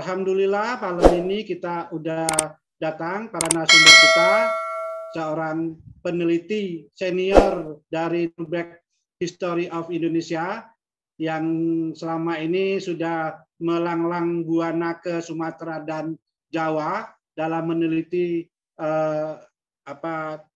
Alhamdulillah malam ini kita udah datang para narasumber kita, seorang peneliti senior dari Back History of Indonesia yang selama ini sudah melanglang buana ke Sumatera dan Jawa dalam meneliti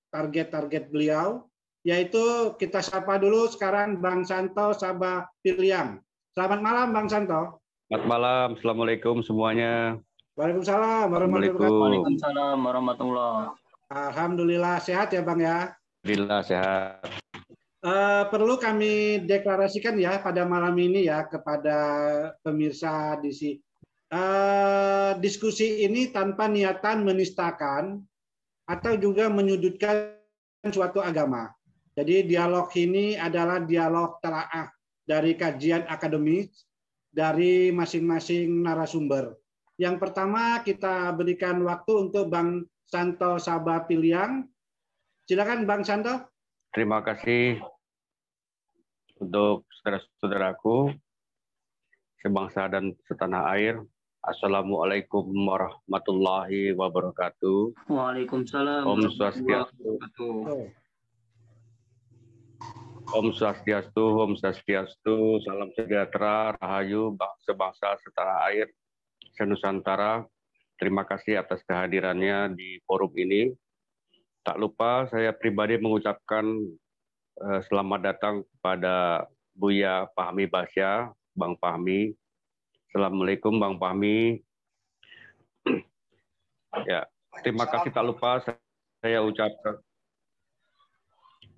target-target beliau, yaitu kita sapa dulu sekarang Bang Santo Sabah Piliang. Selamat malam Bang Santo. Selamat malam, Assalamualaikum semuanya. Waalaikumsalam warahmatullahi wabarakatuh. Waalaikumsalam warahmatullahi. Alhamdulillah sehat ya Bang ya. Alhamdulillah sehat. Perlu kami deklarasikan ya pada malam ini ya kepada pemirsa di sini. Diskusi ini tanpa niatan menistakan atau juga menyudutkan suatu agama. Jadi dialog ini adalah dialog telaah dari kajian akademis dari masing-masing narasumber. Yang pertama kita berikan waktu untuk Bang Santo Sabah Piliang. Silakan Bang Santo. Terima kasih untuk saudara-saudaraku sebangsa dan setanah air. Assalamualaikum warahmatullahi wabarakatuh. Waalaikumsalam Om warahmatullahi Swastiastu. wabarakatuh. Om Swastiastu, Om Swastiastu, salam sejahtera, rahayu, sebangsa setanah air, senusantara. Terima kasih atas kehadirannya di forum ini. Tak lupa saya pribadi mengucapkan selamat datang kepada Buya Fahmi Basya, Bang Fahmi. Assalamualaikum Bang Fahmi. Ya, terima kasih tak lupa saya ucapkan.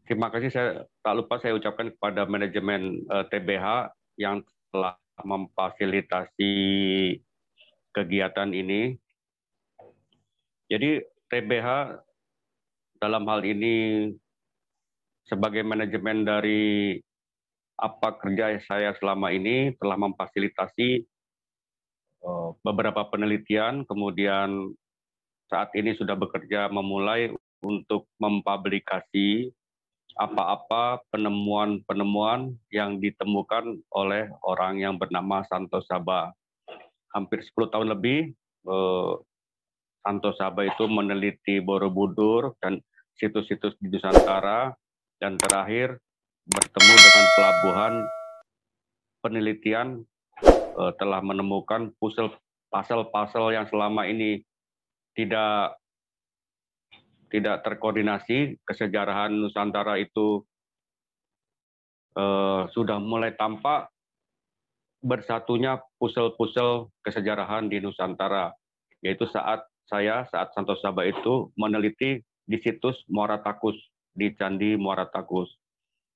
Terima kasih saya ucapkan kepada manajemen TBH yang telah memfasilitasi kegiatan ini. Jadi TBH dalam hal ini sebagai manajemen dari apa kerja saya selama ini telah memfasilitasi beberapa penelitian, kemudian saat ini sudah bekerja memulai untuk mempublikasi apa-apa penemuan-penemuan yang ditemukan oleh orang yang bernama Santo Sabah. Hampir 10 tahun lebih Santo Sabah itu meneliti Borobudur dan situs-situs di Nusantara, dan terakhir bertemu dengan pelabuhan penelitian telah menemukan puzzle yang selama ini tidak terkoordinasi. Kesejarahan Nusantara itu sudah mulai tampak bersatunya puzzle-puzzle kesejarahan di Nusantara, yaitu saat Santo Sabah itu meneliti di situs Muara Takus, di Candi Muara Takus.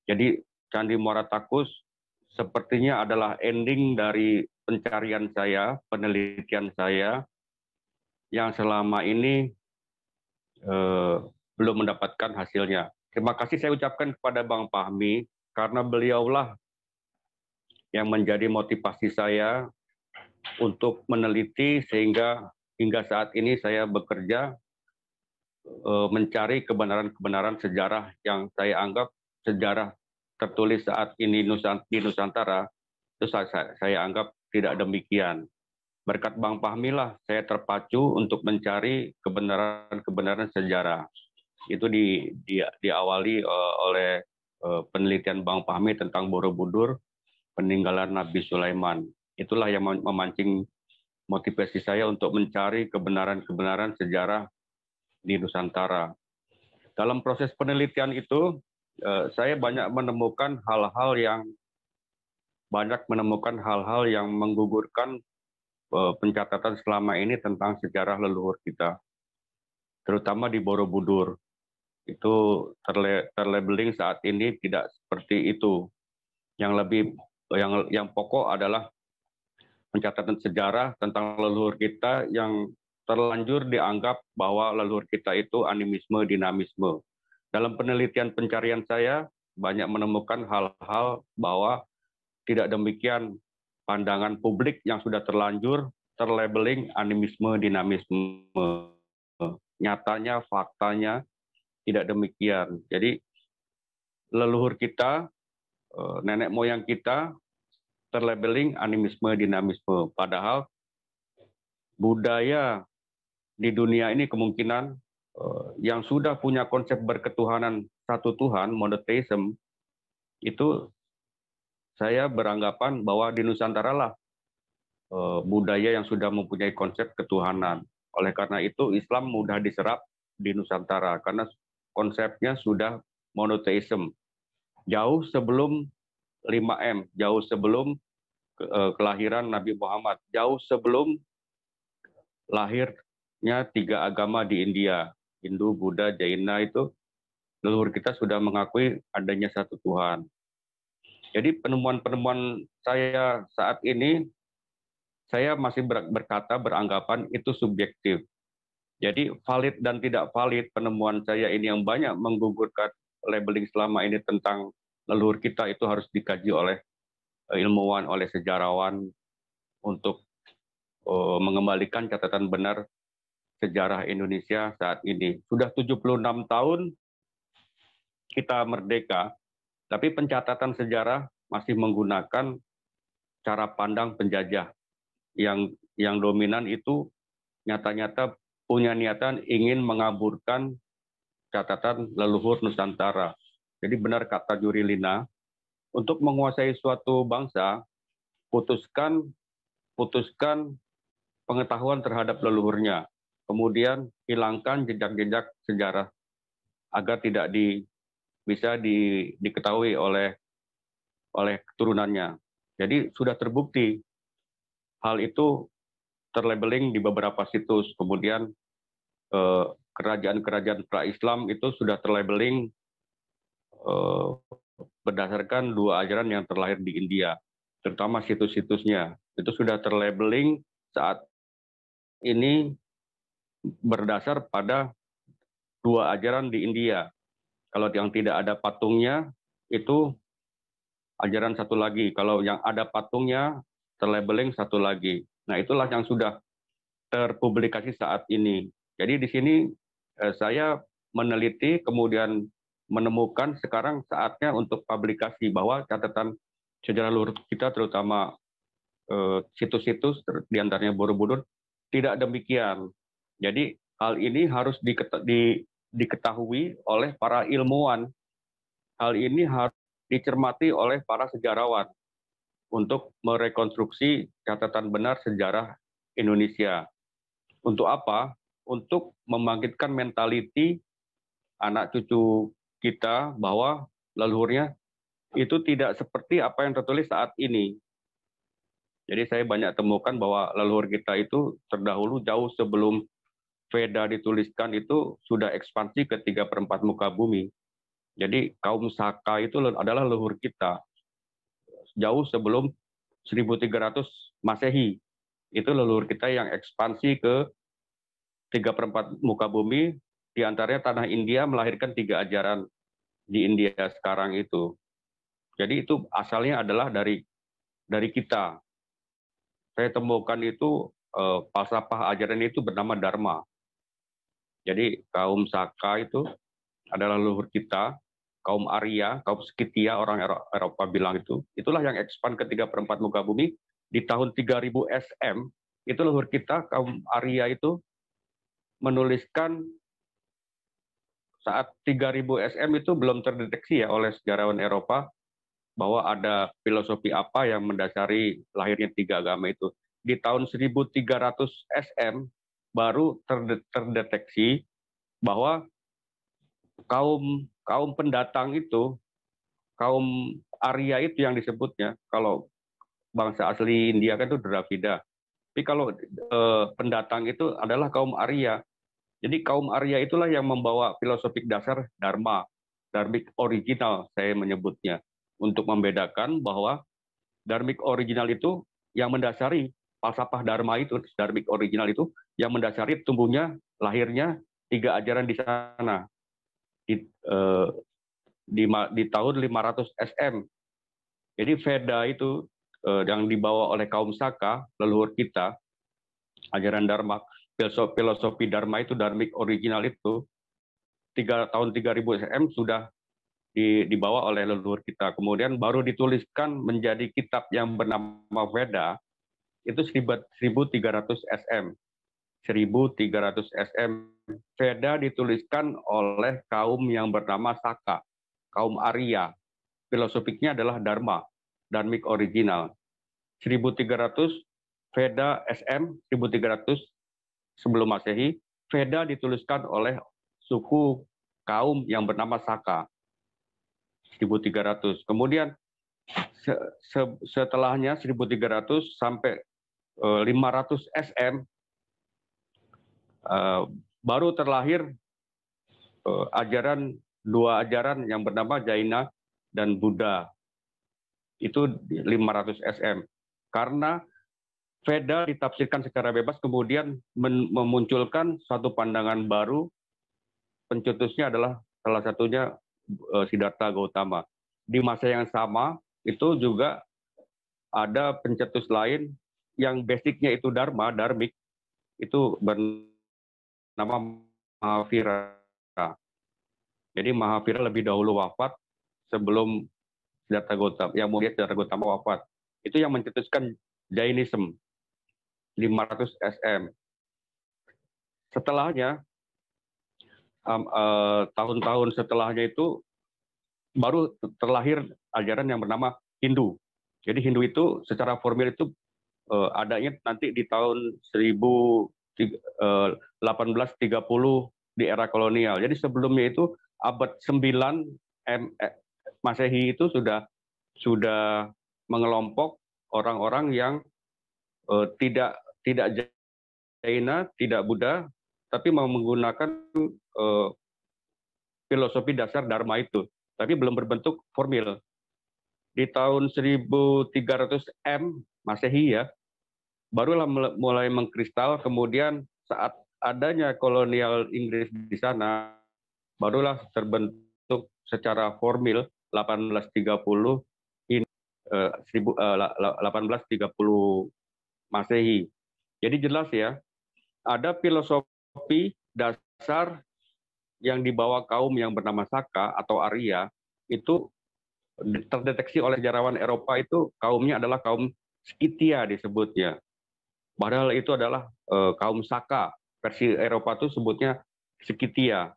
Jadi Candi Muara Takus sepertinya adalah ending dari pencarian saya, penelitian saya yang selama ini belum mendapatkan hasilnya. Terima kasih saya ucapkan kepada Bang Fahmi, karena beliaulah yang menjadi motivasi saya untuk meneliti, sehingga hingga saat ini saya bekerja mencari kebenaran-kebenaran sejarah yang saya anggap sejarah tertulis saat ini di Nusantara, itu saya anggap tidak demikian. Berkat Bang Fahmi lah saya terpacu untuk mencari kebenaran-kebenaran sejarah. Itu diawali oleh penelitian Bang Fahmi tentang Borobudur, peninggalan Nabi Sulaiman. Itulah yang memancing motivasi saya untuk mencari kebenaran-kebenaran sejarah di Nusantara. Dalam proses penelitian itu, saya banyak menemukan hal-hal yang menggugurkan pencatatan selama ini tentang sejarah leluhur kita, terutama di Borobudur. Itu terlabeling saat ini tidak seperti itu. Yang pokok adalah pencatatan sejarah tentang leluhur kita yang terlanjur dianggap bahwa leluhur kita itu animisme, dinamisme. Dalam penelitian pencarian saya banyak menemukan hal-hal bahwa tidak demikian. Pandangan publik yang sudah terlanjur terlabeling animisme, dinamisme. Nyatanya, faktanya tidak demikian. Jadi leluhur kita, nenek moyang kita terlabeling animisme, dinamisme. Padahal budaya di dunia ini kemungkinan yang sudah punya konsep berketuhanan satu Tuhan, monotheism, itu saya beranggapan bahwa di Nusantara lah budaya yang sudah mempunyai konsep ketuhanan. Oleh karena itu Islam mudah diserap di Nusantara karena konsepnya sudah monotheism. Jauh sebelum 5M, jauh sebelum kelahiran Nabi Muhammad, jauh sebelum lahirnya 3 agama di India, Hindu, Buddha, Jaina, itu leluhur kita sudah mengakui adanya satu Tuhan. Jadi penemuan-penemuan saya saat ini, saya masih beranggapan itu subjektif. Jadi valid dan tidak valid penemuan saya ini yang banyak menggugurkan labeling selama ini tentang leluhur kita itu harus dikaji oleh ilmuwan, oleh sejarawan untuk mengembalikan catatan benar sejarah Indonesia saat ini. Sudah 76 tahun kita merdeka, tapi pencatatan sejarah masih menggunakan cara pandang penjajah yang dominan itu nyata-nyata punya niatan ingin mengaburkan catatan leluhur Nusantara. Jadi benar kata Juri Lina, untuk menguasai suatu bangsa, putuskan pengetahuan terhadap leluhurnya, kemudian hilangkan jejak-jejak sejarah agar tidak bisa diketahui oleh keturunannya. Jadi sudah terbukti hal itu terlabeling di beberapa situs. Kemudian kerajaan-kerajaan pra-Islam itu sudah terlabeling berdasarkan 2 ajaran yang terlahir di India, terutama situs-situsnya. Itu sudah terlabeling saat ini berdasar pada 2 ajaran di India. Kalau yang tidak ada patungnya, itu ajaran satu lagi. Kalau yang ada patungnya, terlabeling satu lagi. Nah, itulah yang sudah terpublikasi saat ini. Jadi di sini saya meneliti, kemudian menemukan sekarang saatnya untuk publikasi bahwa catatan sejarah leluhur kita, terutama situs-situs, diantaranya Borobudur, tidak demikian. Jadi hal ini harus diketahui oleh para ilmuwan. Hal ini harus dicermati oleh para sejarawan untuk merekonstruksi catatan benar sejarah Indonesia. Untuk apa? Untuk membangkitkan mentaliti anak cucu kita bahwa leluhurnya itu tidak seperti apa yang tertulis saat ini. Jadi saya banyak temukan bahwa leluhur kita itu terdahulu jauh sebelum Veda dituliskan itu sudah ekspansi ke 3/4 muka bumi. Jadi kaum Saka itu adalah leluhur kita. Jauh sebelum 1300 Masehi. Itu leluhur kita yang ekspansi ke 3/4 muka bumi, di antaranya tanah India melahirkan 3 ajaran di India sekarang itu. Jadi itu asalnya adalah dari kita. Saya temukan itu falsafah ajaran itu bernama Dharma. Jadi kaum Saka itu adalah leluhur kita, kaum Arya, kaum Skythia, orang Eropa bilang itu, itulah yang ekspan ke 3/4 muka bumi di tahun 3000 SM. Itu leluhur kita, kaum Arya itu menuliskan saat 3000 SM itu belum terdeteksi ya oleh sejarawan Eropa bahwa ada filosofi apa yang mendasari lahirnya 3 agama itu. Di tahun 1300 SM baru terdeteksi bahwa kaum pendatang itu, kaum Arya itu yang disebutnya, kalau bangsa asli India kan itu Dravida. Tapi kalau pendatang itu adalah kaum Arya. Jadi kaum Arya itulah yang membawa filosofik dasar Dharma, Dharmik original saya menyebutnya, untuk membedakan bahwa Dharmik original itu yang mendasari falsafah Dharma itu, Dharmik original itu yang mendasari tumbuhnya, lahirnya 3 ajaran di sana di tahun 500 SM. Jadi Veda itu yang dibawa oleh kaum Saka, leluhur kita, ajaran Dharma, filosofi Dharma itu, Dharmik original itu, tahun 3000 SM sudah dibawa oleh leluhur kita. Kemudian baru dituliskan menjadi kitab yang bernama Veda, itu 1300 SM. 1300 SM. Veda dituliskan oleh kaum yang bernama Saka, kaum Arya. Filosofiknya adalah Dharma, Dharmic original. 1300 Veda SM 1300 sebelum Masehi. Veda dituliskan oleh suku kaum yang bernama Saka 1300. Kemudian setelahnya 1300 sampai 500 SM baru terlahir dua ajaran yang bernama Jaina dan Buddha. Itu 500 SM. Karena Veda ditafsirkan secara bebas, kemudian memunculkan suatu pandangan baru. Pencetusnya adalah salah satunya Siddhartha Gautama. Di masa yang sama itu juga ada pencetus lain yang basicnya itu Dharma, Dharmic, itu bernama Mahavira. Jadi Mahavira lebih dahulu wafat sebelum Siddhartha Gautama, yang mulia Siddhartha Gautama wafat. Itu yang mencetuskan Jainism 500 SM. Setelahnya, tahun-tahun setelahnya itu baru terlahir ajaran yang bernama Hindu. Jadi Hindu itu secara formil itu adanya nanti di tahun 1830 di era kolonial. Jadi sebelumnya itu abad 9 Masehi itu sudah mengelompok orang-orang yang tidak Jaina, tidak Buddha, tapi mau menggunakan filosofi dasar Dharma itu, tapi belum berbentuk formil. Di tahun 1300 Masehi ya, barulah mulai mengkristal. Kemudian saat adanya kolonial Inggris di sana, barulah terbentuk secara formil 1830 Masehi. Jadi jelas ya, ada filosofi dasar yang dibawa kaum yang bernama Saka atau Arya, itu terdeteksi oleh sejarawan Eropa, itu kaumnya adalah kaum Scythia disebutnya. Padahal itu adalah kaum Saka. Versi Eropa itu sebutnya Scythia.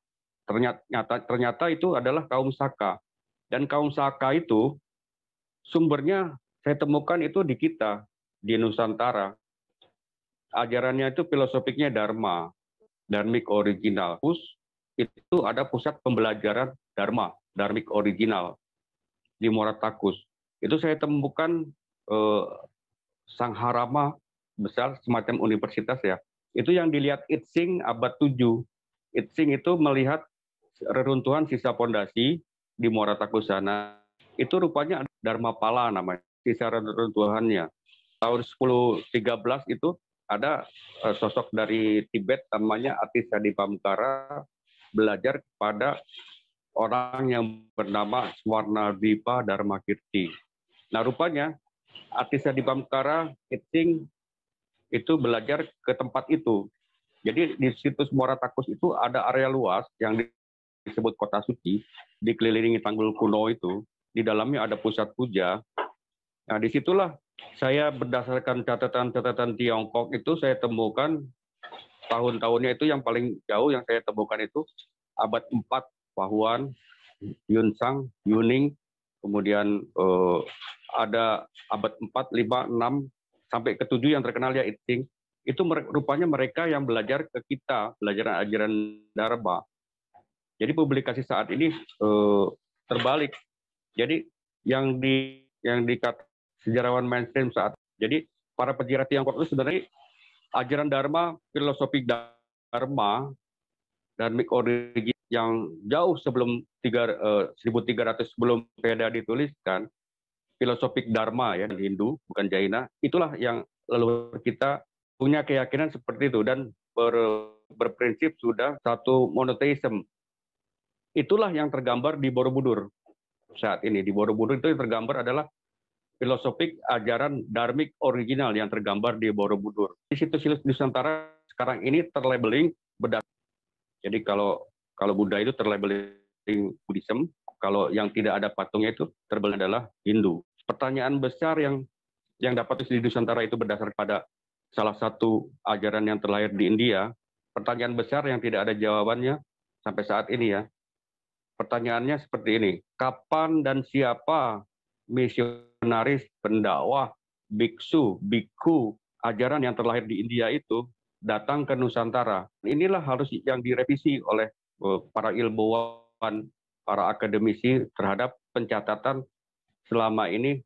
Ternyata itu adalah kaum Saka. Dan kaum Saka itu sumbernya saya temukan itu di kita, di Nusantara. Ajarannya itu filosofiknya Dharma, Dharmic original. Itu ada pusat pembelajaran Dharma, Dharmic original di Muara Takus. Itu saya temukan Sangharama besar, semacam universitas ya. Itu yang dilihat Itsing abad 7. Itsing itu melihat reruntuhan sisa pondasi di Muara Takus sana. Itu rupanya Dharmapala namanya, sisa reruntuhannya. Tahun 1013 itu ada sosok dari Tibet namanya Atissadipamkara belajar kepada orang yang bernama Swarnadipa Dharmakirti. Nah rupanya Atissadipamkara Itsing itu belajar ke tempat itu. Jadi di situs Muara Takus itu ada area luas yang disebut Kota Suci, dikelilingi tanggul kuno itu. Di dalamnya ada pusat puja. Nah disitulah saya berdasarkan catatan-catatan Tiongkok itu saya temukan tahun-tahunnya itu yang paling jauh yang saya temukan itu abad 4 Pahuan, Yunsang, Yuning, kemudian ada abad 4, 5, 6, sampai ke 7 yang terkenal ya Itsing. Itu rupanya mereka yang belajar ke kita, belajar ajaran Dharma. Jadi publikasi saat ini terbalik. Jadi yang dikatakan sejarawan mainstream saat, jadi para penjara Tiongkok itu sebenarnya ajaran Dharma, filosofi Dharma, Dharmic origin yang jauh sebelum 1300 sebelum Veda dituliskan, filosofik Dharma ya, Hindu bukan Jaina, itulah yang leluhur kita punya keyakinan seperti itu dan berprinsip sudah satu monotheism. Itulah yang tergambar di Borobudur saat ini. Di Borobudur itu yang tergambar adalah filosofik ajaran Dharmic original yang tergambar di Borobudur. Di situs-situs Nusantara sekarang ini terlabeling berdasar. Jadi kalau Buddha itu terlabeling Buddhism, kalau yang tidak ada patungnya itu terlabeling adalah Hindu. Pertanyaan besar yang dapat di Nusantara itu berdasar pada salah satu ajaran yang terlahir di India. Pertanyaan besar yang tidak ada jawabannya sampai saat ini ya. Pertanyaannya seperti ini, kapan dan siapa misionaris, pendakwah, biksu, biku, ajaran yang terlahir di India itu datang ke Nusantara? Inilah harus yang direvisi oleh para ilmuwan, para akademisi terhadap pencatatan selama ini,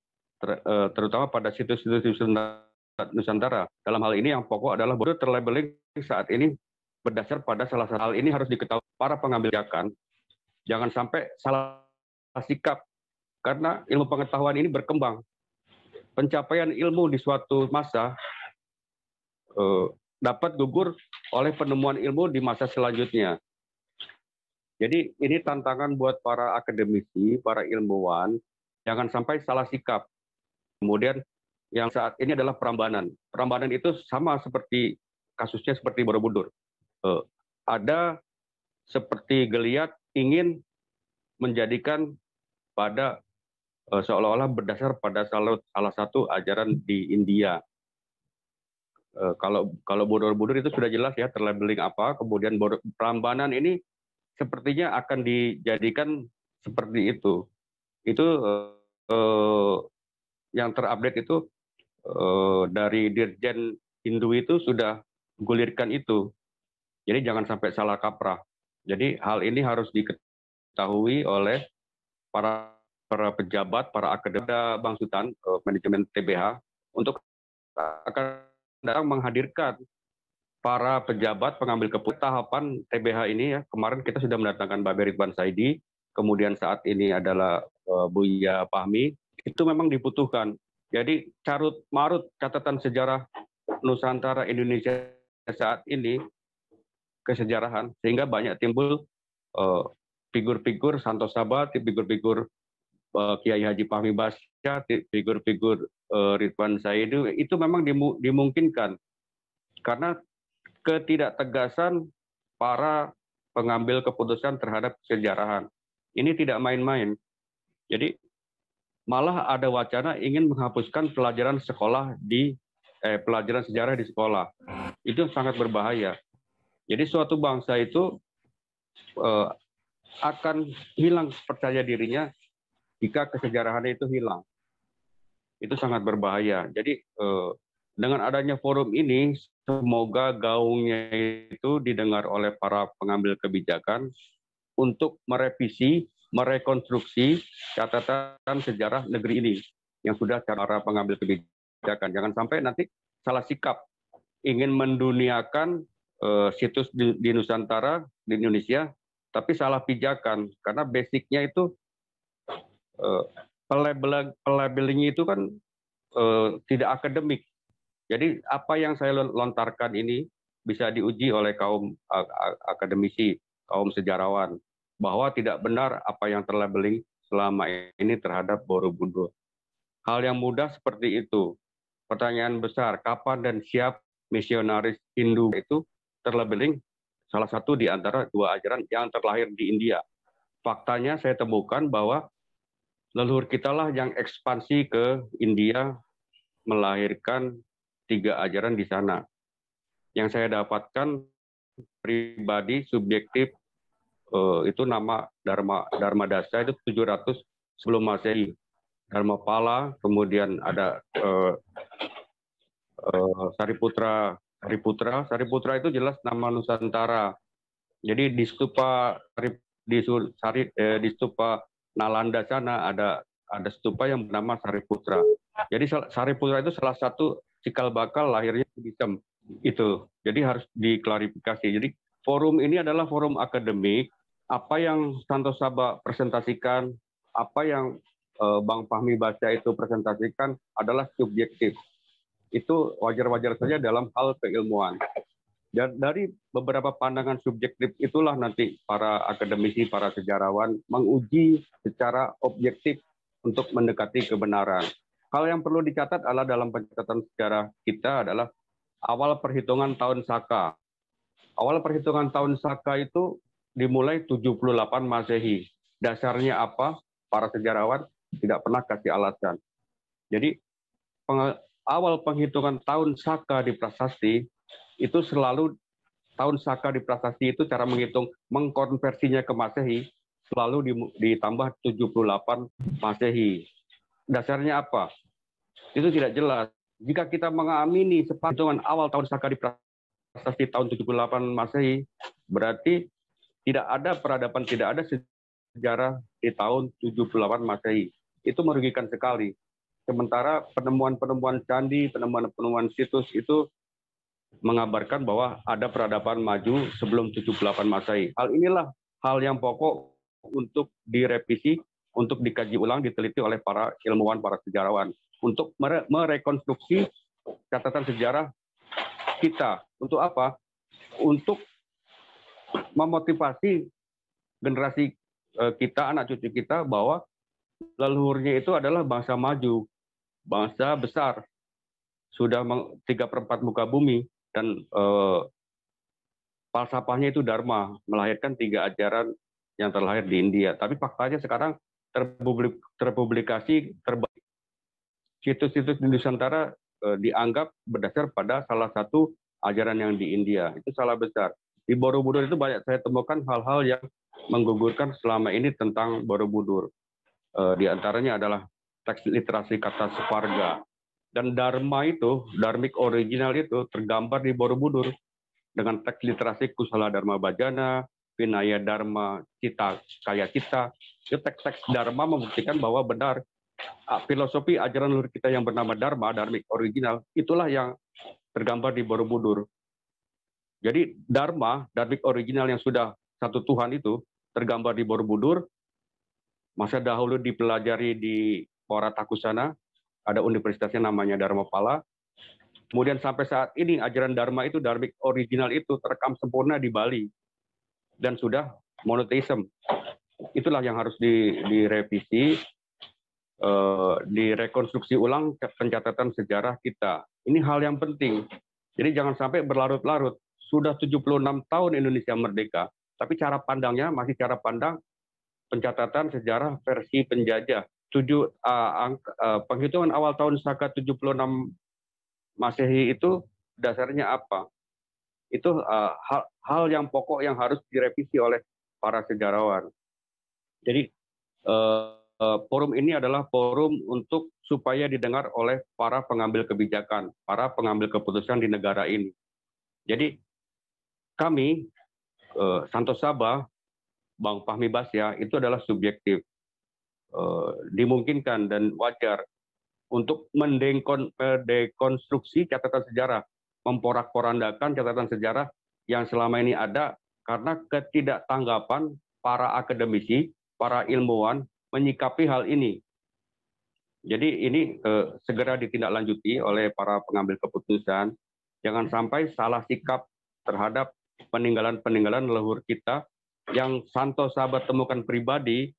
terutama pada situs-situs Nusantara. Dalam hal ini yang pokok adalah Borobudur terlabeling saat ini berdasar pada salah satu hal ini harus diketahui para pengambil kebijakan. Jangan sampai salah sikap, karena ilmu pengetahuan ini berkembang. Pencapaian ilmu di suatu masa dapat gugur oleh penemuan ilmu di masa selanjutnya. Jadi ini tantangan buat para akademisi, para ilmuwan, jangan sampai salah sikap. Kemudian yang saat ini adalah Prambanan. Prambanan itu sama seperti kasusnya seperti Borobudur. Ada seperti geliat ingin menjadikan pada seolah-olah berdasar pada salah satu ajaran di India. Kalau Borobudur itu sudah jelas ya terlabeling apa, kemudian Prambanan ini sepertinya akan dijadikan seperti itu. Itu yang terupdate itu dari Dirjen Hindu itu sudah gulirkan itu. Jadi jangan sampai salah kaprah. Jadi hal ini harus diketahui oleh para pejabat, para akademisi, Bang Sultan, manajemen TBH, untuk akan datang menghadirkan para pejabat pengambil keputusan tahapan TBH ini ya. Kemarin kita sudah mendatangkan Mbak Ridwan Saidi, kemudian saat ini adalah Buya Fahmi. Itu memang dibutuhkan. Jadi carut marut catatan sejarah Nusantara Indonesia saat ini kesejarahan, sehingga banyak timbul figur-figur Santo Sabati, figur-figur Kiai Haji Fahmi Basya, figur-figur Ridwan Saidi, itu memang dimungkinkan karena ketidaktegasan para pengambil keputusan terhadap kesejarahan. Ini tidak main-main. Jadi malah ada wacana ingin menghapuskan pelajaran sejarah di sekolah. Itu sangat berbahaya. Jadi suatu bangsa itu akan hilang percaya dirinya jika kesejarahannya itu hilang. Itu sangat berbahaya. Jadi dengan adanya forum ini, semoga gaungnya itu didengar oleh para pengambil kebijakan untuk merevisi, merekonstruksi catatan sejarah negeri ini yang sudah para pengambil kebijakan. Jangan sampai nanti salah sikap ingin menduniakan situs di Nusantara, di Indonesia, tapi salah pijakan karena basicnya itu pelabeling itu kan tidak akademik. Jadi apa yang saya lontarkan ini bisa diuji oleh kaum akademisi, kaum sejarawan, bahwa tidak benar apa yang terlabeling selama ini terhadap Borobudur. Hal yang mudah seperti itu. Pertanyaan besar, kapan dan siapa misionaris Hindu itu terlabeling salah satu di antara dua ajaran yang terlahir di India. Faktanya saya temukan bahwa leluhur kita lah yang ekspansi ke India melahirkan 3 ajaran di sana. Yang saya dapatkan pribadi subjektif itu nama Dharma Dasa itu 700 sebelum Masehi. Dharmapala, kemudian ada Sariputra itu jelas nama Nusantara. Jadi di stupa di stupa Nalanda sana ada stupa yang bernama Sariputra. Jadi Sariputra itu salah satu cikal bakal lahirnya Buddhism itu. Jadi harus diklarifikasi. Jadi forum ini adalah forum akademik. Apa yang Santo Saba presentasikan, apa yang Bang Fahmi Basya itu presentasikan adalah subjektif. Itu wajar-wajar saja dalam hal keilmuan. Dan dari beberapa pandangan subjektif itulah nanti para akademisi, para sejarawan menguji secara objektif untuk mendekati kebenaran. Hal yang perlu dicatat adalah dalam pencatatan sejarah kita adalah awal perhitungan tahun Saka. Awal perhitungan tahun Saka itu dimulai 78 Masehi. Dasarnya apa? Para sejarawan tidak pernah kasih alasan. Jadi awal penghitungan tahun Saka di prasasti itu selalu tahun Saka di prasasti itu cara menghitung mengkonversinya ke Masehi selalu ditambah 78 Masehi. Dasarnya apa? Itu tidak jelas. Jika kita mengamini hitungan awal tahun Saka di prasasti tahun 78 Masehi, berarti tidak ada peradaban, tidak ada sejarah di tahun 78 Masehi. Itu merugikan sekali. Sementara penemuan-penemuan candi, penemuan-penemuan situs itu mengabarkan bahwa ada peradaban maju sebelum 78 Masehi. Hal inilah hal yang pokok untuk direvisi, untuk dikaji ulang, diteliti oleh para ilmuwan, para sejarawan, untuk merekonstruksi catatan sejarah kita. Untuk apa? Untuk memotivasi generasi kita, anak cucu kita, bahwa leluhurnya itu adalah bangsa maju, bangsa besar, sudah 3/4 muka bumi, dan falsafahnya itu Dharma, melahirkan 3 ajaran yang terlahir di India. Tapi faktanya sekarang terpublikasi terbaik. Situs-situs di Nusantara dianggap berdasar pada salah satu ajaran yang di India. Itu salah besar. Di Borobudur itu banyak saya temukan hal-hal yang menggugurkan selama ini tentang Borobudur. Di antaranya adalah teks literasi kata Separga. Dan Dharma itu, Dharmic original itu tergambar di Borobudur dengan teks literasi Kusala Dharma Bhajana, Vinaya Dharma, Cita Kaya Cita. Itu teks-teks Dharma membuktikan bahwa benar filosofi ajaran leluhur kita yang bernama Dharma, Dharmic original, itulah yang tergambar di Borobudur. Jadi Dharma, Dharmic original yang sudah satu Tuhan itu tergambar di Borobudur. Masa dahulu dipelajari di Poratakusana, ada universitasnya namanya Dharmapala. Kemudian sampai saat ini ajaran Dharma itu, Dharmic original itu terekam sempurna di Bali dan sudah monoteism. Itulah yang harus direvisi, direkonstruksi ulang pencatatan sejarah kita. Ini hal yang penting. Jadi jangan sampai berlarut-larut. Sudah 76 tahun Indonesia merdeka, tapi cara pandangnya masih cara pandang pencatatan sejarah versi penjajah. Penghitungan awal tahun Saka 76 Masehi itu dasarnya apa? Itu hal yang pokok yang harus direvisi oleh para sejarawan. Jadi forum ini adalah forum untuk supaya didengar oleh para pengambil kebijakan, para pengambil keputusan di negara ini. Jadi kami, Santo Sabah, Bang Fahmi Basya, itu adalah subjektif. Dimungkinkan dan wajar untuk mendekonstruksi catatan sejarah, memporak-porandakan catatan sejarah yang selama ini ada karena ketidaktanggapan para akademisi, para ilmuwan menyikapi hal ini. Jadi ini segera ditindaklanjuti oleh para pengambil keputusan. Jangan sampai salah sikap terhadap peninggalan-peninggalan leluhur kita yang Santo Sabah temukan pribadi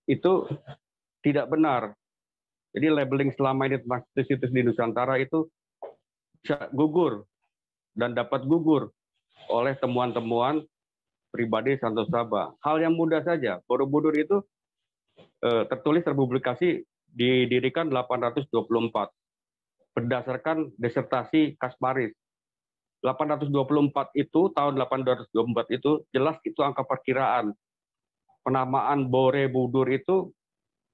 itu tidak benar. Jadi labeling selama ini tentang situs-situs di Nusantara itu bisa gugur dan dapat gugur oleh temuan-temuan pribadi Santo Sabah. Hal yang mudah saja, Borobudur itu terpublikasi didirikan 824 berdasarkan disertasi Kasparis. 824 itu, tahun 824 itu jelas itu angka perkiraan. Penamaan Borobudur itu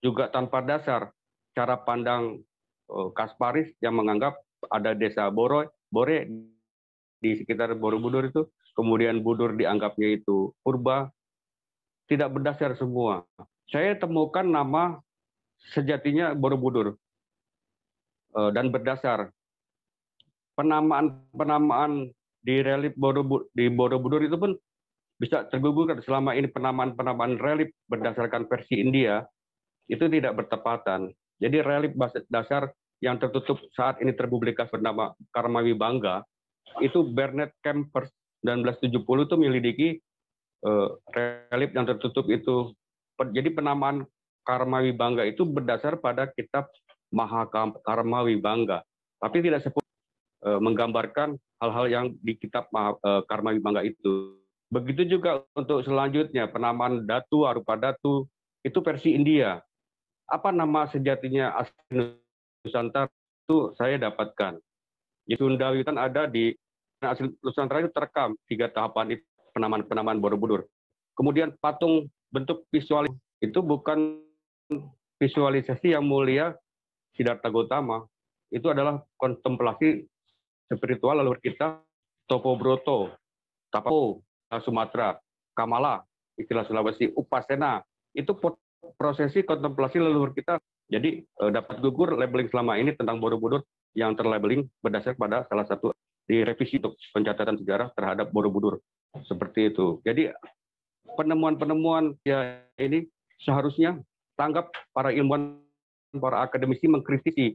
juga tanpa dasar. Cara pandang Kasparis yang menganggap ada desa Bore di sekitar Borobudur itu, kemudian Budur dianggapnya itu purba, tidak berdasar semua. Saya temukan nama sejatinya Borobudur dan berdasar. Penamaan di relief Borobudur itu pun bisa tergugurkan. Selama ini penamaan relief berdasarkan versi India itu tidak bertepatan. Jadi relief dasar yang tertutup saat ini terpublikasi bernama Karmawi Bangga itu Bernard Kempers 1970 itu menyelidiki relief yang tertutup itu. Jadi penamaan Karmawi Bangga itu berdasar pada kitab Mahakarmawi Bangga, tapi tidak menggambarkan hal-hal yang di kitab Karmawi Bangga itu. Begitu juga untuk selanjutnya penamaan Datu, Arupa Datu, itu versi India. Apa nama sejatinya asli Nusantara? itu saya dapatkan. Di Sunda Wiwitan ada di asli Nusantara itu terekam 3 tahapan itu penamaan Borobudur. Kemudian patung bentuk visual itu bukan visualisasi yang mulia Siddhartha Gautama, itu adalah kontemplasi spiritual leluhur kita, Topo Broto, Tapapo, Sumatera, Kamala, istilah Sulawesi, Upasena, itu prosesi kontemplasi leluhur kita. Jadi dapat gugur labeling selama ini tentang Borobudur yang terlabeling berdasar pada salah satu di revisi untuk pencatatan sejarah terhadap Borobudur. Seperti itu. Jadi penemuan-penemuan ya ini seharusnya tanggap para ilmuwan, para akademisi mengkritisi.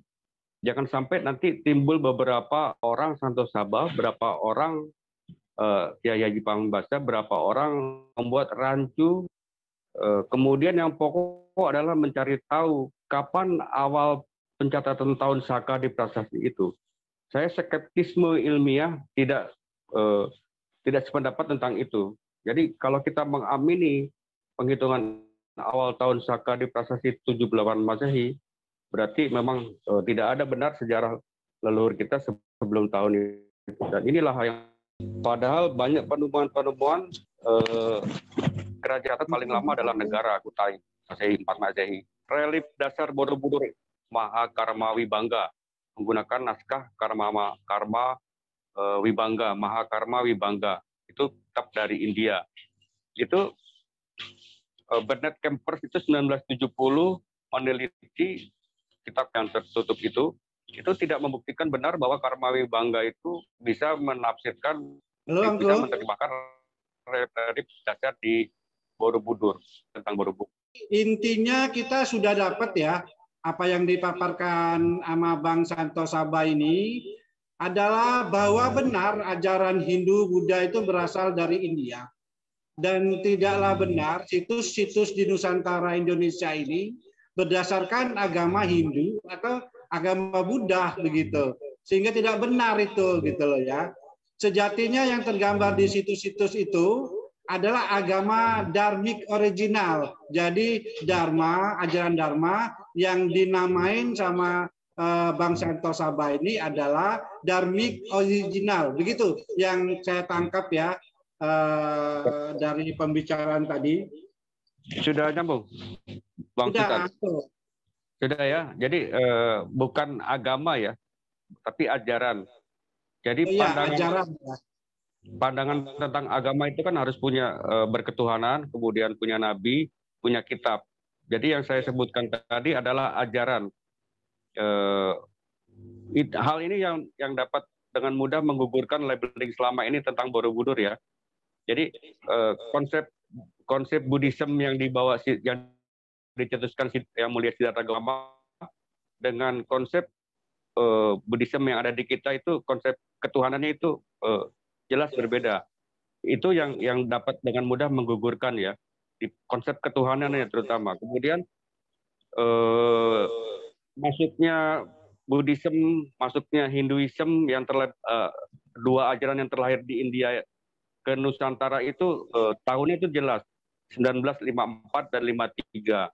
Jangan sampai nanti timbul beberapa orang Santo Sabah, berapa orang Kiai Haji Pamungkasa, berapa orang membuat rancu. Kemudian yang pokok adalah mencari tahu kapan awal pencatatan tahun Saka di prasasti itu. Saya skeptisme ilmiah tidak sependapat tentang itu. Jadi kalau kita mengamini penghitungan awal tahun Saka di prasasti 78 Masehi, berarti memang tidak ada benar sejarah leluhur kita sebelum tahun itu. Dan inilah yang padahal banyak penemuan-penemuan kerajaan paling lama dalam negara Kutai, Masehi 4 Masehi. Relief dasar Borobudur Mahakarma Wibangga menggunakan naskah Karma Wibangga, Mahakarma Wibangga. Itu kitab dari India. Itu Bernard Kempers itu 1970 meneliti kitab yang tertutup itu tidak membuktikan benar bahwa Karma Wibangga itu bisa menafsirkan, bisa menerjemahkan relief dasar di Borobudur, tentang Borobudur. Intinya kita sudah dapat ya, apa yang dipaparkan sama Bang Santo Sabah ini adalah bahwa benar ajaran Hindu Buddha itu berasal dari India. Dan tidaklah benar situs-situs di Nusantara Indonesia ini berdasarkan agama Hindu atau agama Buddha begitu. Sehingga tidak benar itu gitu loh ya. Sejatinya yang tergambar di situs-situs itu adalah agama Dharmik original. Jadi Dharma, ajaran Dharma yang dinamain sama Bang Santo Sabah ini adalah Dharmik original. Begitu yang saya tangkap ya dari pembicaraan tadi. Sudah nyambung, Bang Sultan? Sudah ya. Jadi bukan agama ya, tapi ajaran. Jadi pandangan tentang agama itu kan harus punya berketuhanan, kemudian punya nabi, punya kitab. Jadi yang saya sebutkan tadi adalah ajaran. Hal ini yang dapat dengan mudah menggugurkan labeling selama ini tentang Borobudur ya. Jadi konsep Buddhism yang dibawa, yang dicetuskan yang mulia Siddhartha Gautama dengan konsep Buddhism yang ada di kita itu, konsep ketuhanannya itu jelas berbeda. Itu yang dapat dengan mudah menggugurkan ya, di konsep ketuhanannya terutama. Kemudian masuknya Buddhism, masuknya Hinduism yang dua ajaran yang terlahir di India ke Nusantara itu tahunnya itu jelas 1954 dan 53.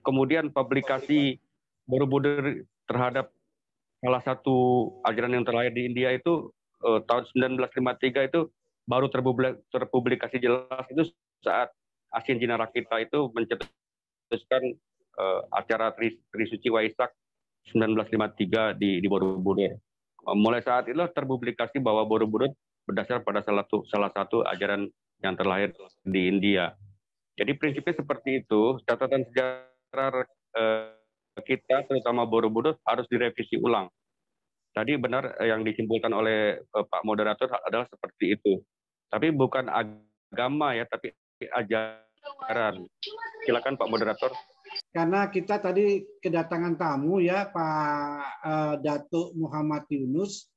Kemudian publikasi Borobudur terhadap salah satu ajaran yang terlahir di India itu tahun 1953 itu baru terpublikasi jelas itu saat Asin Jinarakita itu mencetuskan acara Trisuci Waisak 1953 di Borobudur. Mulai saat itu terpublikasi bahwa Borobudur berdasar pada salah satu ajaran yang terlahir di India. Jadi prinsipnya seperti itu. Catatan sejarah kita, terutama Borobudur, harus direvisi ulang. Tadi benar yang disimpulkan oleh Pak Moderator adalah seperti itu. Tapi bukan agama ya, tapi ajaran. Silakan Pak Moderator. Karena kita tadi kedatangan tamu ya, Pak Datuk Muhammad Yunus.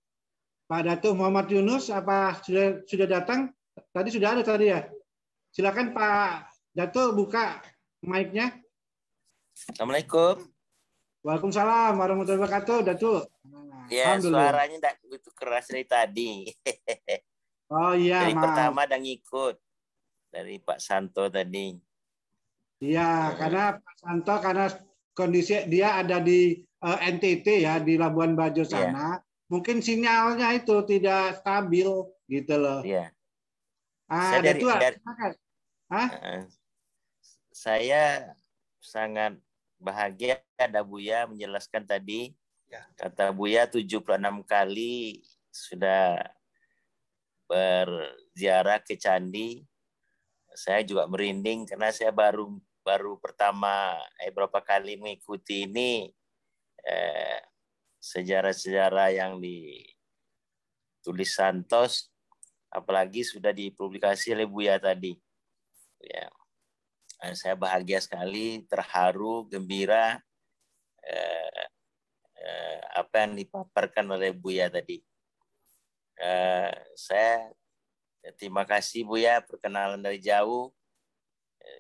Pak Datuk Muhammad Yunus, apa sudah datang? Tadi sudah ada tadi ya. Silakan Pak Datuk buka mic-nya. Assalamualaikum. Waalaikumsalam warahmatullahi wabarakatuh, Datuk. Ya, suaranya tidak begitu keras dari tadi. Oh iya, dari pertama dan ngikut dari Pak Santo tadi. Iya, karena Pak Santo kondisi dia ada di NTT ya, di Labuan Bajo Iya. sana, mungkin sinyalnya itu tidak stabil gitu loh. Iya. Ah, Saya Datuk, dari Hah? saya sangat bahagia ada Buya menjelaskan tadi. Kata Buya 76 kali sudah berziarah ke candi. Saya juga merinding karena saya baru pertama berapa kali mengikuti ini sejarah-sejarah yang ditulis Santos, apalagi sudah dipublikasi oleh Buya tadi. Ya, saya bahagia sekali, terharu, gembira apa yang dipaparkan oleh Buya tadi. Saya terima kasih Buya, perkenalan dari jauh.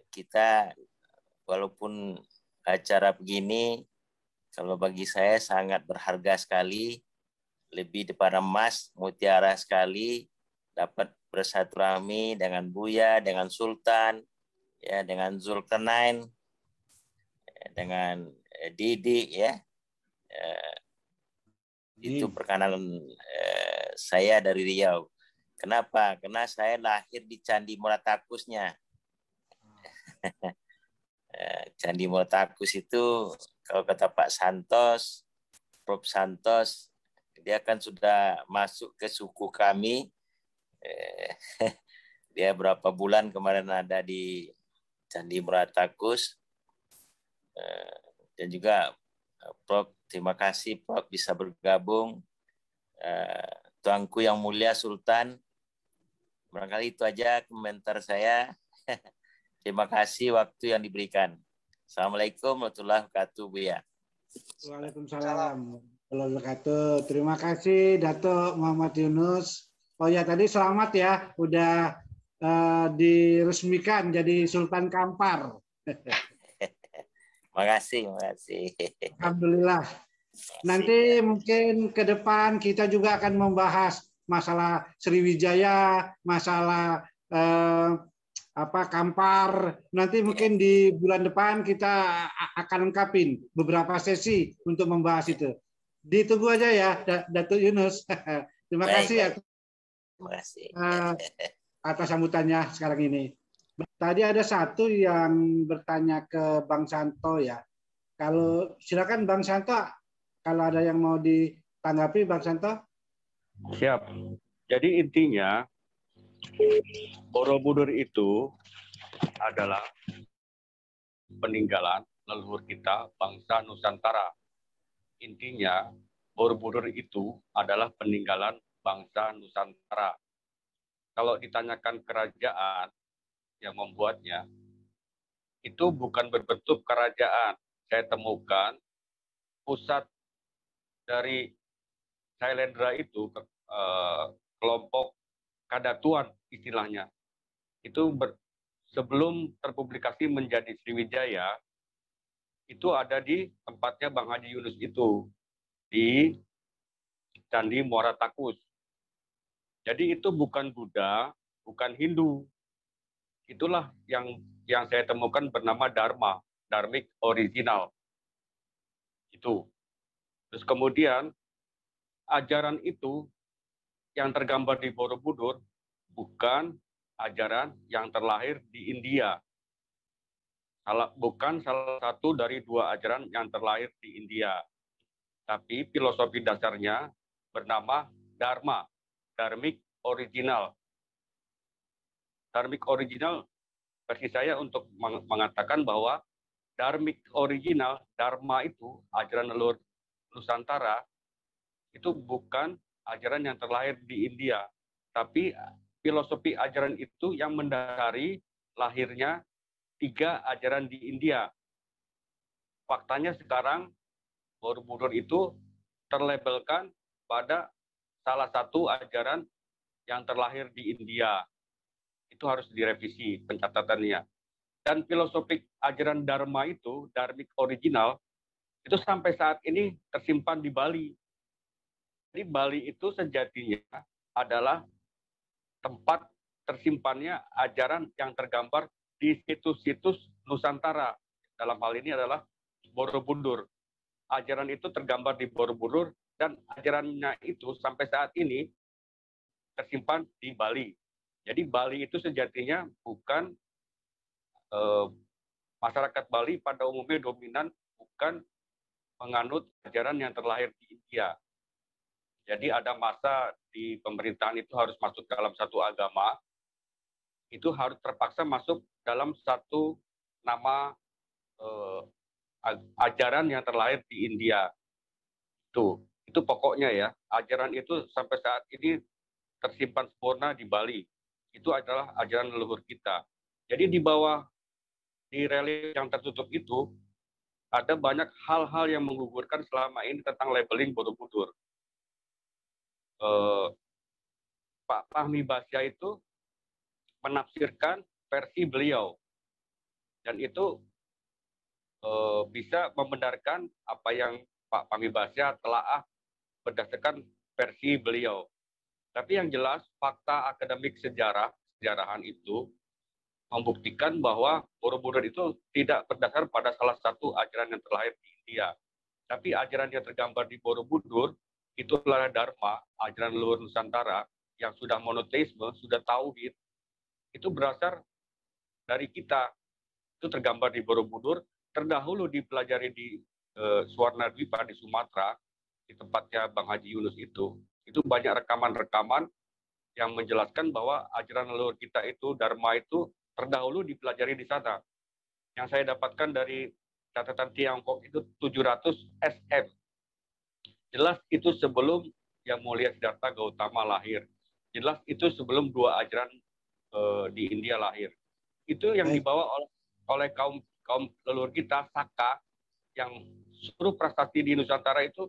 Kita walaupun acara begini, kalau bagi saya sangat berharga sekali, lebih daripada emas, mutiara sekali, dapat bersilaturahmi dengan Buya, dengan Sultan, ya, dengan Zulkarnain, dengan Didi, ya. Itu perkenalan saya dari Riau. Kenapa? Karena saya lahir di Candi Muratakusnya. Candi Muratakus itu kalau kata Pak Santos, Prof. Santos, dia kan sudah masuk ke suku kami. Dia berapa bulan kemarin ada di Candi Muratakus. Dan juga Prof, terima kasih Prof bisa bergabung. Tuanku yang mulia Sultan, barangkali itu aja komentar saya. Terima kasih waktu yang diberikan. Assalamualaikum warahmatullahi wabarakatuh, Buya. Waalaikumsalam warahmatullahi wabarakatuh. Terima kasih Datuk Muhammad Yunus. Oh ya, tadi selamat ya, udah diresmikan jadi Sultan Kampar. Makasih. Alhamdulillah. Nanti mungkin ke depan kita juga akan membahas masalah Sriwijaya, masalah Kampar. Nanti mungkin di bulan depan kita akan lengkapin beberapa sesi untuk membahas itu. Ditunggu aja ya, Datuk Yunus. Terima kasih atas sambutannya sekarang ini. Tadi ada satu yang bertanya ke Bang Santo ya. Kalau silakan Bang Santo, kalau ada yang mau ditanggapi Bang Santo. Siap. Jadi intinya Borobudur itu adalah peninggalan leluhur kita bangsa Nusantara. Intinya Borobudur itu adalah peninggalan bangsa Nusantara. Kalau ditanyakan kerajaan yang membuatnya, itu bukan berbentuk kerajaan. Saya temukan pusat dari Sailendra itu kelompok Kadatuan istilahnya. Itu sebelum terpublikasi menjadi Sriwijaya, itu ada di tempatnya Bang Haji Yunus itu, di Candi Muara Takus. Jadi itu bukan Buddha, bukan Hindu. Itulah yang saya temukan bernama Dharma, Dharmic original. Itu. Terus kemudian ajaran itu yang tergambar di Borobudur bukan ajaran yang terlahir di India. Bukan salah satu dari dua ajaran yang terlahir di India. Tapi filosofi dasarnya bernama Dharma, Dharmic original. Dharmic original versi saya untuk mengatakan bahwa Dharmic original, Dharma itu ajaran leluhur Nusantara, itu bukan ajaran yang terlahir di India, tapi filosofi ajaran itu yang mendasari lahirnya 3 ajaran di India. Faktanya sekarang Borobudur itu terlabelkan pada salah satu ajaran yang terlahir di India. Itu harus direvisi pencatatannya. Dan filosofi ajaran Dharma itu, Dharmic original, itu sampai saat ini tersimpan di Bali. Jadi Bali itu sejatinya adalah tempat tersimpannya ajaran yang tergambar di situs-situs Nusantara. Dalam hal ini adalah Borobudur. Ajaran itu tergambar di Borobudur dan ajarannya itu sampai saat ini tersimpan di Bali. Jadi Bali itu sejatinya bukan masyarakat Bali pada umumnya dominan bukan menganut ajaran yang terlahir di India. Jadi ada masa di pemerintahan itu harus masuk dalam satu agama, itu harus terpaksa masuk dalam satu nama ajaran yang terlahir di India. Itu pokoknya ya. Ajaran itu sampai saat ini tersimpan sempurna di Bali. Itu adalah ajaran leluhur kita. Jadi di bawah di relief yang tertutup itu ada banyak hal-hal yang menggugurkan selama ini tentang labeling Borobudur. Pak Fahmi Basya itu menafsirkan versi beliau, dan itu bisa membenarkan apa yang Pak Fahmi Basya telah berdasarkan versi beliau. Tapi yang jelas fakta akademik sejarahan itu membuktikan bahwa Borobudur itu tidak berdasar pada salah satu ajaran yang terlahir di India. Tapi ajaran yang tergambar di Borobudur itu adalah Dharma, ajaran leluhur Nusantara yang sudah monoteisme, sudah tauhid, itu berasal dari kita. Itu tergambar di Borobudur, terdahulu dipelajari di Suwarnadwipa di Sumatera, di tempatnya Bang Haji Yunus itu banyak rekaman-rekaman yang menjelaskan bahwa ajaran leluhur kita itu, Dharma itu, terdahulu dipelajari di sana. Yang saya dapatkan dari catatan Tiongkok itu 700 SM. Jelas itu sebelum Yang Mulia Siddhartha Gautama lahir. Jelas itu sebelum dua ajaran di India lahir. Itu yang dibawa oleh kaum leluhur kita, Saka, yang seluruh prestasi di Nusantara itu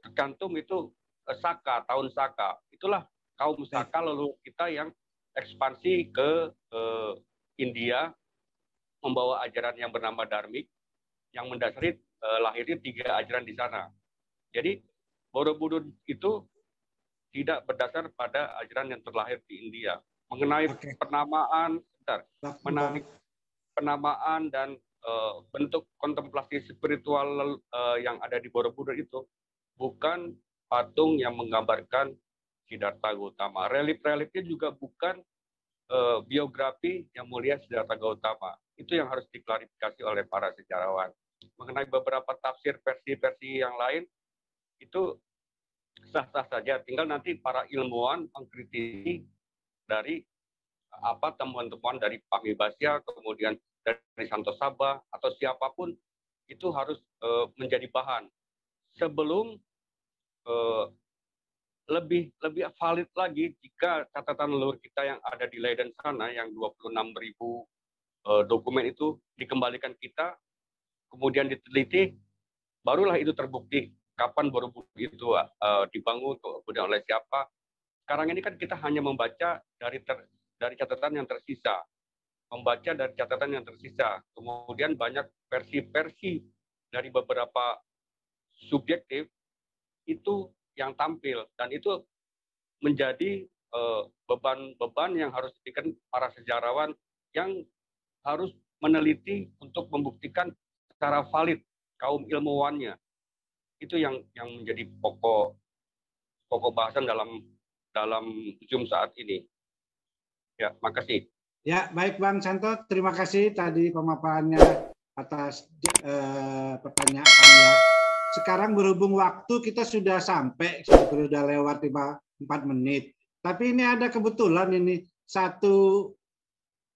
tergantung itu Saka, tahun Saka. Itulah kaum Saka leluhur kita yang ekspansi ke India, membawa ajaran yang bernama Dharmik, yang mendasari lahirnya 3 ajaran di sana. Jadi Borobudur itu tidak berdasar pada ajaran yang terlahir di India. Mengenai penamaan dan bentuk kontemplasi spiritual yang ada di Borobudur itu bukan patung yang menggambarkan Siddhartha Gautama. Relief-reliefnya juga bukan biografi Yang Mulia Siddhartha Gautama. Itu yang harus diklarifikasi oleh para sejarawan. Mengenai beberapa tafsir versi-versi yang lain, itu sah-sah saja. Tinggal nanti para ilmuwan mengkritisi dari apa temuan-temuan dari Fahmi Basya, kemudian dari Santo Sabah, atau siapapun, itu harus menjadi bahan. Sebelum lebih valid lagi jika catatan leluhur kita yang ada di Leiden sana, yang 26.000 dokumen itu dikembalikan kita, kemudian diteliti, barulah itu terbukti kapan Borobudur itu dibangun, kemudian oleh siapa. Sekarang ini kan kita hanya membaca dari catatan yang tersisa, kemudian banyak versi-versi dari beberapa subjektif itu yang tampil, dan itu menjadi beban yang harus diberikan para sejarawan yang harus meneliti untuk membuktikan secara valid kaum ilmuwannya. Itu yang menjadi pokok bahasan dalam Zoom saat ini. Ya, makasih. Ya, baik Bang Santo, terima kasih tadi pemaparannya atas pertanyaannya. Sekarang berhubung waktu kita sudah sampai, sudah lewat 4 menit. Tapi ini ada kebetulan ini satu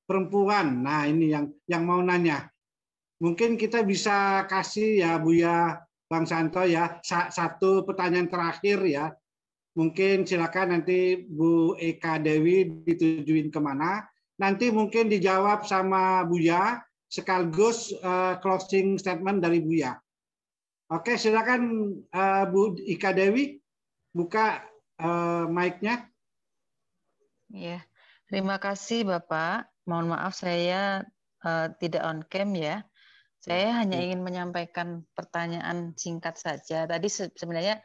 perempuan. Nah, ini yang mau nanya. Mungkin kita bisa kasih ya Buya, Bang Santo ya, satu pertanyaan terakhir ya. Mungkin silakan nanti Bu Eka Dewi ditujuin kemana. Nanti mungkin dijawab sama Buya, sekaligus closing statement dari Buya. Oke, silakan Bu Eka Dewi, buka mic-nya. Ya, terima kasih Bapak. Mohon maaf saya tidak on cam ya. Saya hanya ingin menyampaikan pertanyaan singkat saja. Tadi sebenarnya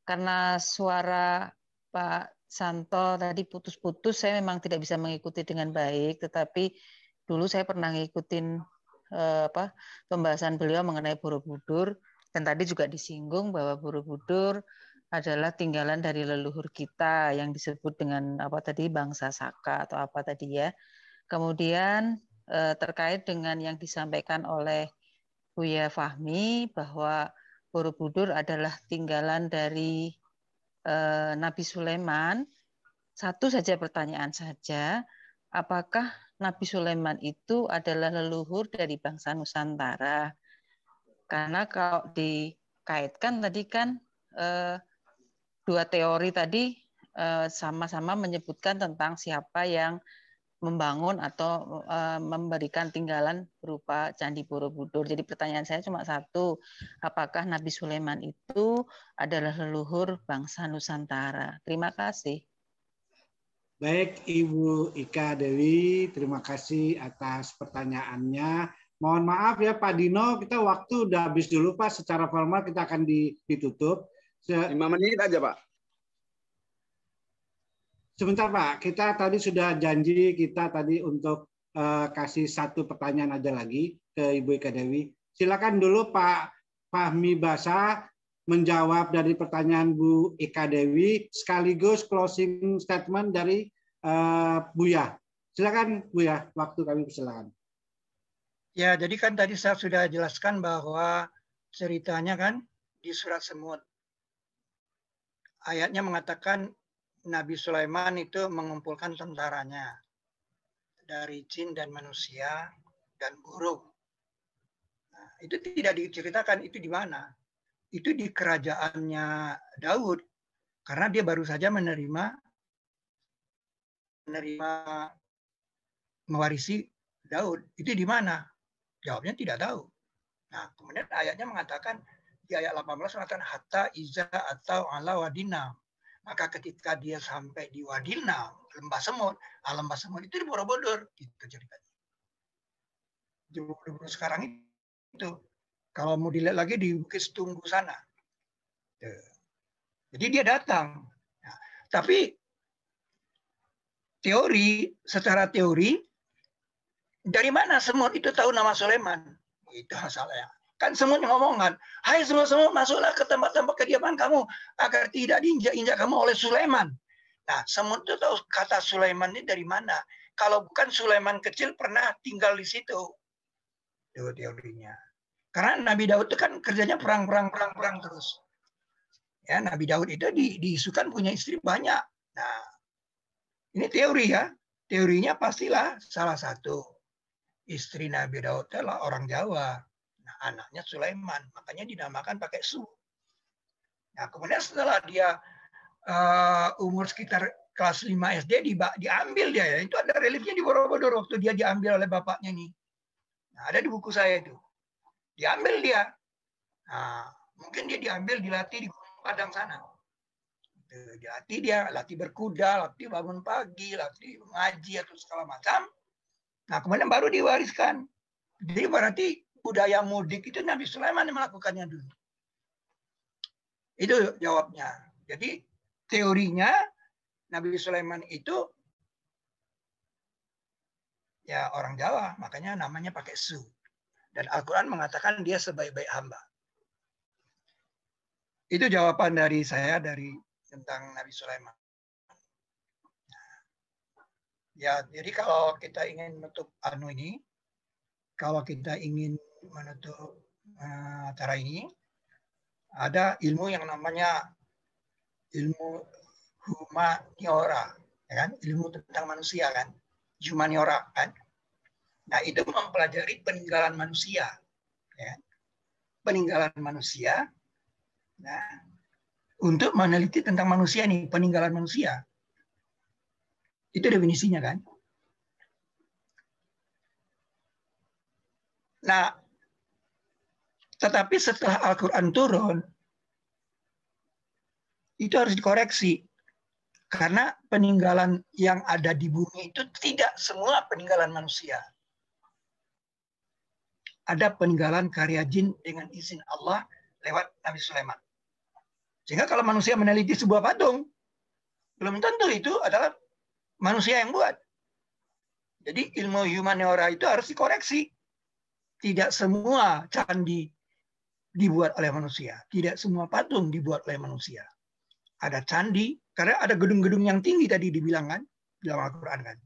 karena suara Pak Santo tadi putus-putus, saya memang tidak bisa mengikuti dengan baik. Tetapi dulu saya pernah ngikutin pembahasan beliau mengenai Borobudur, dan tadi juga disinggung bahwa Borobudur adalah tinggalan dari leluhur kita yang disebut dengan apa tadi, bangsa Saka atau apa tadi ya. Kemudian terkait dengan yang disampaikan oleh Buya Fahmi bahwa Borobudur adalah tinggalan dari Nabi Sulaiman. Satu saja pertanyaan saja, apakah Nabi Sulaiman itu adalah leluhur dari bangsa Nusantara? Karena kalau dikaitkan tadi kan dua teori tadi sama-sama menyebutkan tentang siapa yang membangun atau memberikan tinggalan berupa Candi Borobudur. Jadi pertanyaan saya cuma satu, apakah Nabi Sulaiman itu adalah leluhur bangsa Nusantara? Terima kasih. Baik, Ibu Ika Dewi, terima kasih atas pertanyaannya. Mohon maaf ya Pak Dino, kita waktu udah habis dulu Pak, secara formal kita akan ditutup. 5 menit aja Pak. Sebentar Pak, kita tadi sudah janji kita tadi untuk kasih satu pertanyaan aja lagi ke Ibu Ika Dewi. Silakan dulu Pak Fahmi Basa menjawab dari pertanyaan Bu Ika Dewi sekaligus closing statement dari Buya. Silakan Buya, waktu kami silakan. Ya, jadi kan tadi saya sudah jelaskan bahwa ceritanya kan di surat Semut. Ayatnya mengatakan Nabi Sulaiman itu mengumpulkan tentaranya dari jin dan manusia dan burung. Nah, itu tidak diceritakan itu di mana. Itu di kerajaannya Daud, karena dia baru saja menerima mewarisi Daud. Itu di mana? Jawabnya tidak tahu. Nah, kemudian ayatnya mengatakan di ayat 18 mengatakan hatta iza atau ala wadina. Maka ketika dia sampai di Wadina, lembah semut itu di Borobudur, itu ceritanya. Di Borobudur sekarang itu, kalau mau dilihat lagi di Bukit Setunggu sana. Jadi dia datang. Nah, tapi secara teori, dari mana semut itu tahu nama Sulaiman? Itu masalahnya. Kan semut ngomongan, hai semut-semut masuklah ke tempat-tempat kediaman kamu agar tidak diinjak-injak kamu oleh Sulaiman. Nah, semut itu tahu kata Sulaiman ini dari mana? Kalau bukan Sulaiman kecil pernah tinggal di situ. Itu teorinya. Karena Nabi Daud itu kan kerjanya perang terus. Ya, Nabi Daud itu diisukan punya istri banyak. Nah, ini teori ya. Teorinya pastilah salah satu istri Nabi Daud adalah orang Jawa. Nah, anaknya Sulaiman, makanya dinamakan pakai Su. Nah, kemudian setelah dia umur sekitar kelas 5 SD diambil dia ya. Itu ada reliefnya di Borobudur waktu dia diambil oleh bapaknya ini. Nah, ada di buku saya itu. Diambil dia. Nah, mungkin dia diambil dilatih di Gunung Padang sana. Latih berkuda, latih bangun pagi, latih ngaji atau segala macam. Nah, kemudian baru diwariskan. Jadi berarti budaya mudik itu Nabi Sulaiman yang melakukannya dulu. Itu jawabnya. Jadi teorinya Nabi Sulaiman itu ya orang Jawa, makanya namanya pakai Su. Dan Al-Quran mengatakan dia sebaik-baik hamba. Itu jawaban dari saya tentang Nabi Sulaiman. Ya, jadi kalau kita ingin menutup kalau kita ingin menutup acara ini, ada ilmu yang namanya ilmu humaniora, ya kan? Ilmu tentang manusia kan, humaniora kan. Nah, itu mempelajari peninggalan manusia, ya. Peninggalan manusia. Nah, untuk meneliti tentang manusia nih, peninggalan manusia. Itu definisinya kan. Nah, tetapi setelah Al-Quran turun, itu harus dikoreksi. Karena peninggalan yang ada di bumi itu tidak semua peninggalan manusia. Ada peninggalan karya jin dengan izin Allah lewat Nabi Sulaiman. Sehingga kalau manusia meneliti sebuah patung, belum tentu itu adalah manusia yang buat. Jadi ilmu humaniora itu harus dikoreksi. Tidak semua candi dibuat oleh manusia. Tidak semua patung dibuat oleh manusia. Ada candi, karena ada gedung-gedung yang tinggi tadi dibilang kan, dalam Al-Quran kan.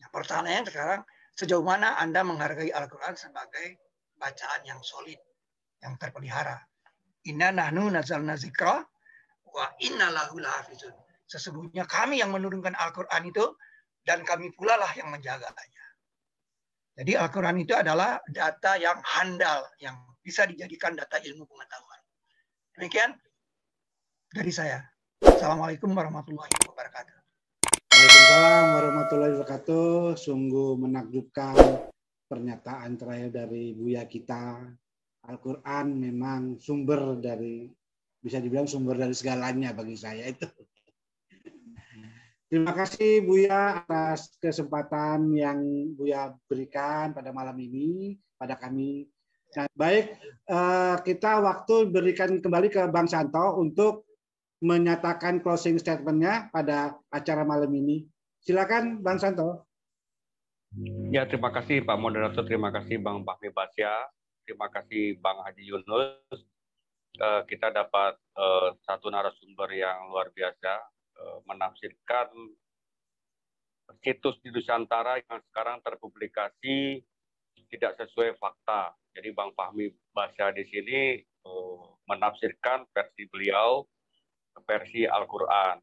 Nah, pertanyaannya sekarang, sejauh mana Anda menghargai Al-Quran sebagai bacaan yang solid, yang terpelihara. Inna nahnu nazalna zikra wa inna lahu lahafizun. Sesungguhnya kami yang menurunkan Al-Quran itu, dan kami pula lah yang menjaganya. Jadi Al-Quran itu adalah data yang handal, yang bisa dijadikan data ilmu pengetahuan. Demikian dari saya. Assalamualaikum warahmatullahi wabarakatuh. Waalaikumsalam warahmatullahi wabarakatuh. Sungguh menakjubkan pernyataan terakhir dari Buya kita. Al-Quran memang sumber dari, bisa dibilang sumber dari segalanya bagi saya itu. Terima kasih Buya atas kesempatan yang Buya berikan pada malam ini pada kami. Nah, baik, kita waktu berikan kembali ke Bang Santo untuk menyatakan closing statement-nya pada acara malam ini. Silakan Bang Santo. Ya, terima kasih Pak Moderator, terima kasih Bang Fahmi Basya, terima kasih Bang Haji Yunus. Kita dapat satu narasumber yang luar biasa, menafsirkan situs di Nusantara yang sekarang terpublikasi tidak sesuai fakta. Jadi Bang Fahmi Basya di sini menafsirkan versi beliau, versi Al-Quran.